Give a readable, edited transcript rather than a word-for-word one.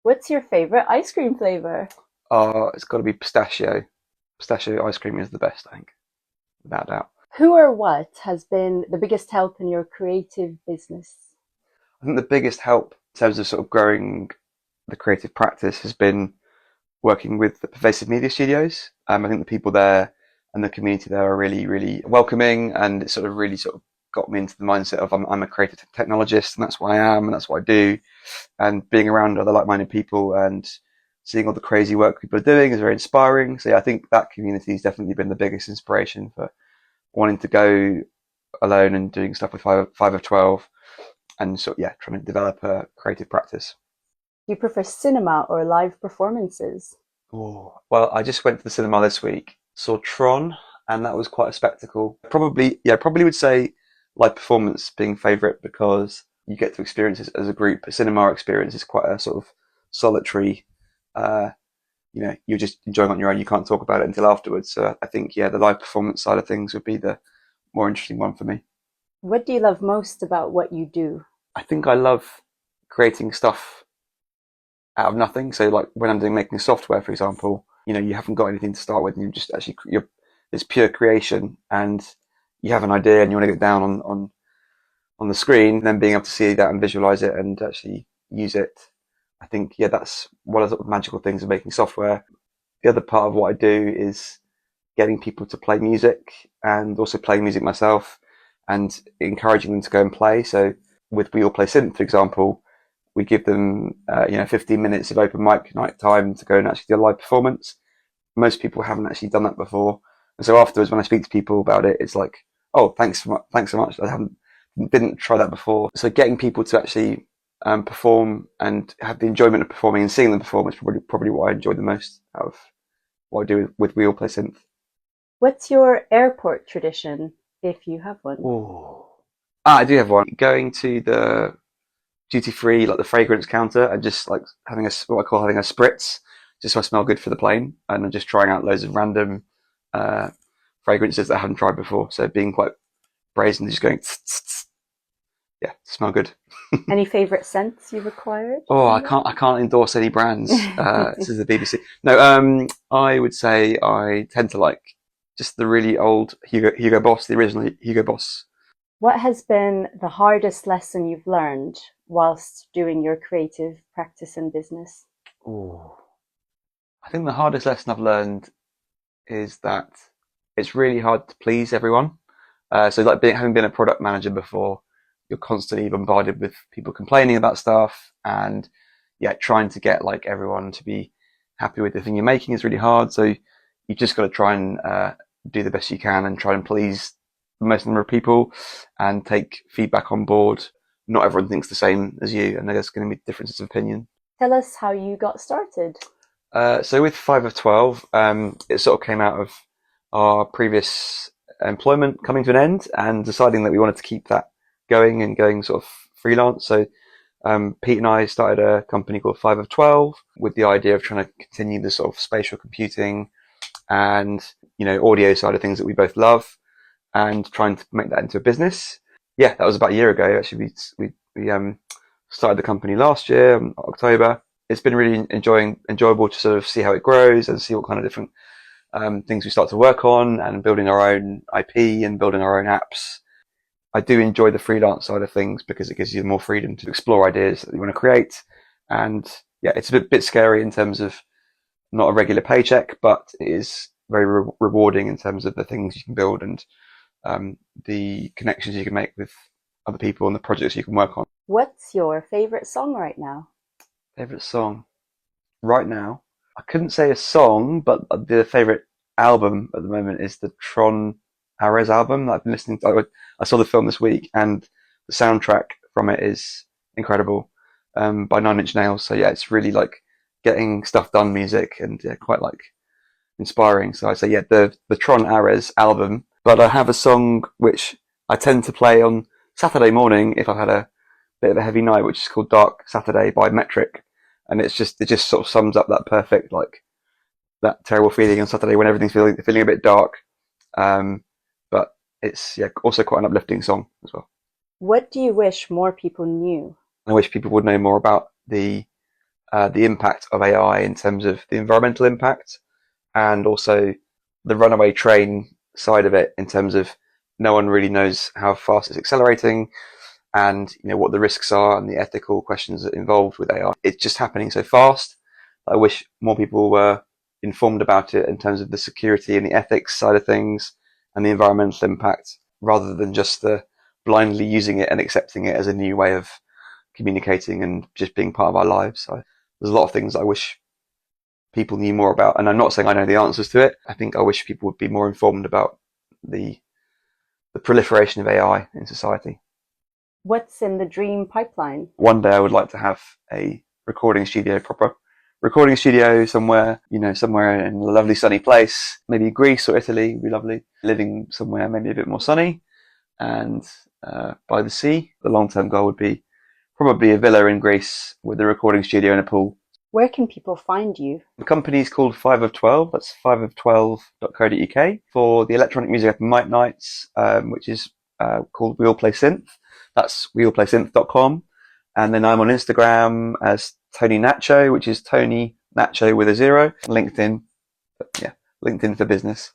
What's your favorite ice cream flavor? It's got to be pistachio. Pistachio ice cream is the best, I think, without doubt. Who or what has been the biggest help in your creative business? I think the biggest help in terms of sort of growing the creative practice has been working with the Pervasive Media Studios. I think the people there and the community there are really, really welcoming, and it sort of really sort of got me into the mindset of I'm a creative technologist, and that's what I am, and that's what I do. And being around other like-minded people and seeing all the crazy work people are doing is very inspiring. So yeah, I think that community has definitely been the biggest inspiration for wanting to go alone and doing stuff with five of 12 and sort of, yeah, trying to develop a creative practice. Do you prefer cinema or live performances? Oh, well, I just went to the cinema this week, saw Tron, and that was quite a spectacle. Probably, yeah, probably would say live performance being favourite because you get to experience it as a group. A cinema experience is quite a sort of solitary, uh, you're just enjoying it on your own. You can't talk about it until afterwards. So I think, yeah, the live performance side of things would be the more interesting one for me. What do you love most about what you do? I think I love creating stuff out of nothing. So like when I'm doing making software, for example, you haven't got anything to start with, and you just actually it's pure creation, and you have an idea and you want to get down on the screen, and then being able to see that and visualize it and actually use it. I think, yeah, that's one of the magical things of making software. The other part of what I do is getting people to play music and also playing music myself and encouraging them to go and play. So with We All Play Synth, for example, we give them 15 minutes of open mic night time to go and actually do a live performance. Most people haven't actually done that before, and so afterwards, when I speak to people about it, it's like, oh, thanks so much. I haven't didn't try that before. So getting people to actually perform and have the enjoyment of performing and seeing them perform is probably what I enjoy the most out of what I do with We All Play Synth. What's your airport tradition, if you have one? Oh, I do have one. Going to the duty free, like the fragrance counter, and just like having what I call having a spritz, just so I smell good for the plane, and I'm just trying out loads of random uh, fragrances that I haven't tried before. So being quite brazen, just going, tss, tss, tss. Yeah, smell good. Any favorite scents you've acquired Oh, from I can't endorse any brands. This them? is the BBC. No, I would say I tend to like just the really old Hugo Boss, the original Hugo Boss. What has been the hardest lesson you've learned whilst doing your creative practice and business? Oh, I think the hardest lesson I've learned is that it's really hard to please everyone. So like having been a product manager before, you're constantly bombarded with people complaining about stuff, and yeah, trying to get like everyone to be happy with the thing you're making is really hard. So you just got to try and do the best you can and try and please the most number of people and take feedback on board. Not everyone thinks the same as you, and there's going to be differences of opinion. Tell us how you got started. So with 5 of 12, it sort of came out of our previous employment coming to an end and deciding that we wanted to keep that going and going sort of freelance. So Pete and I started a company called 5 of 12 with the idea of trying to continue the sort of spatial computing and audio side of things that we both love, and trying to make that into a business. Yeah, that was about a year ago. Actually, we started the company last year, October. It's been really enjoyable to sort of see how it grows and see what kind of different things we start to work on, and building our own IP and building our own apps. I do enjoy the freelance side of things because it gives you more freedom to explore ideas that you want to create. And yeah, it's a bit scary in terms of not a regular paycheck, but it is very rewarding in terms of the things you can build and the connections you can make with other people and the projects you can work on. What's your favorite song right now? Favorite song right now? I couldn't say a song, but the favorite album at the moment is the Tron Ares album that I've been listening to. I saw the film this week, and the soundtrack from it is incredible, by Nine Inch Nails. So yeah, it's really like getting stuff done music, and yeah, quite like inspiring. So I say yeah, the Tron Ares album. But I have a song which I tend to play on Saturday morning if I've had a bit of a heavy night, which is called Dark Saturday by Metric, and it just sort of sums up that perfect, like, that terrible feeling on Saturday when everything's feeling a bit dark. But it's, yeah, also quite an uplifting song as well. What do you wish more people knew? I wish people would know more about the the impact of AI in terms of the environmental impact, and also the runaway train side of it in terms of no one really knows how fast it's accelerating, and what the risks are and the ethical questions that are involved with AI. It's just happening so fast. I wish more people were informed about it in terms of the security and the ethics side of things and the environmental impact, rather than just the blindly using it and accepting it as a new way of communicating and just being part of our lives. So there's a lot of things I wish people knew more about, and I'm not saying I know the answers to it. I think I wish people would be more informed about the proliferation of AI in society. What's in the dream pipeline? One day I would like to have a recording studio, proper recording studio somewhere, somewhere in a lovely sunny place, maybe Greece or Italy would be lovely. Living somewhere maybe a bit more sunny and by the sea. The long-term goal would be probably a villa in Greece with a recording studio and a pool. Where can people find you? The company is called 5 of 12. That's 5of12.co.uk for the electronic music open mic nights, which is called We All Play Synth. That's weallplaysynth.com. And then I'm on Instagram as Tony Nach0, which is Tony Nach0 with a 0. LinkedIn, yeah, LinkedIn for business.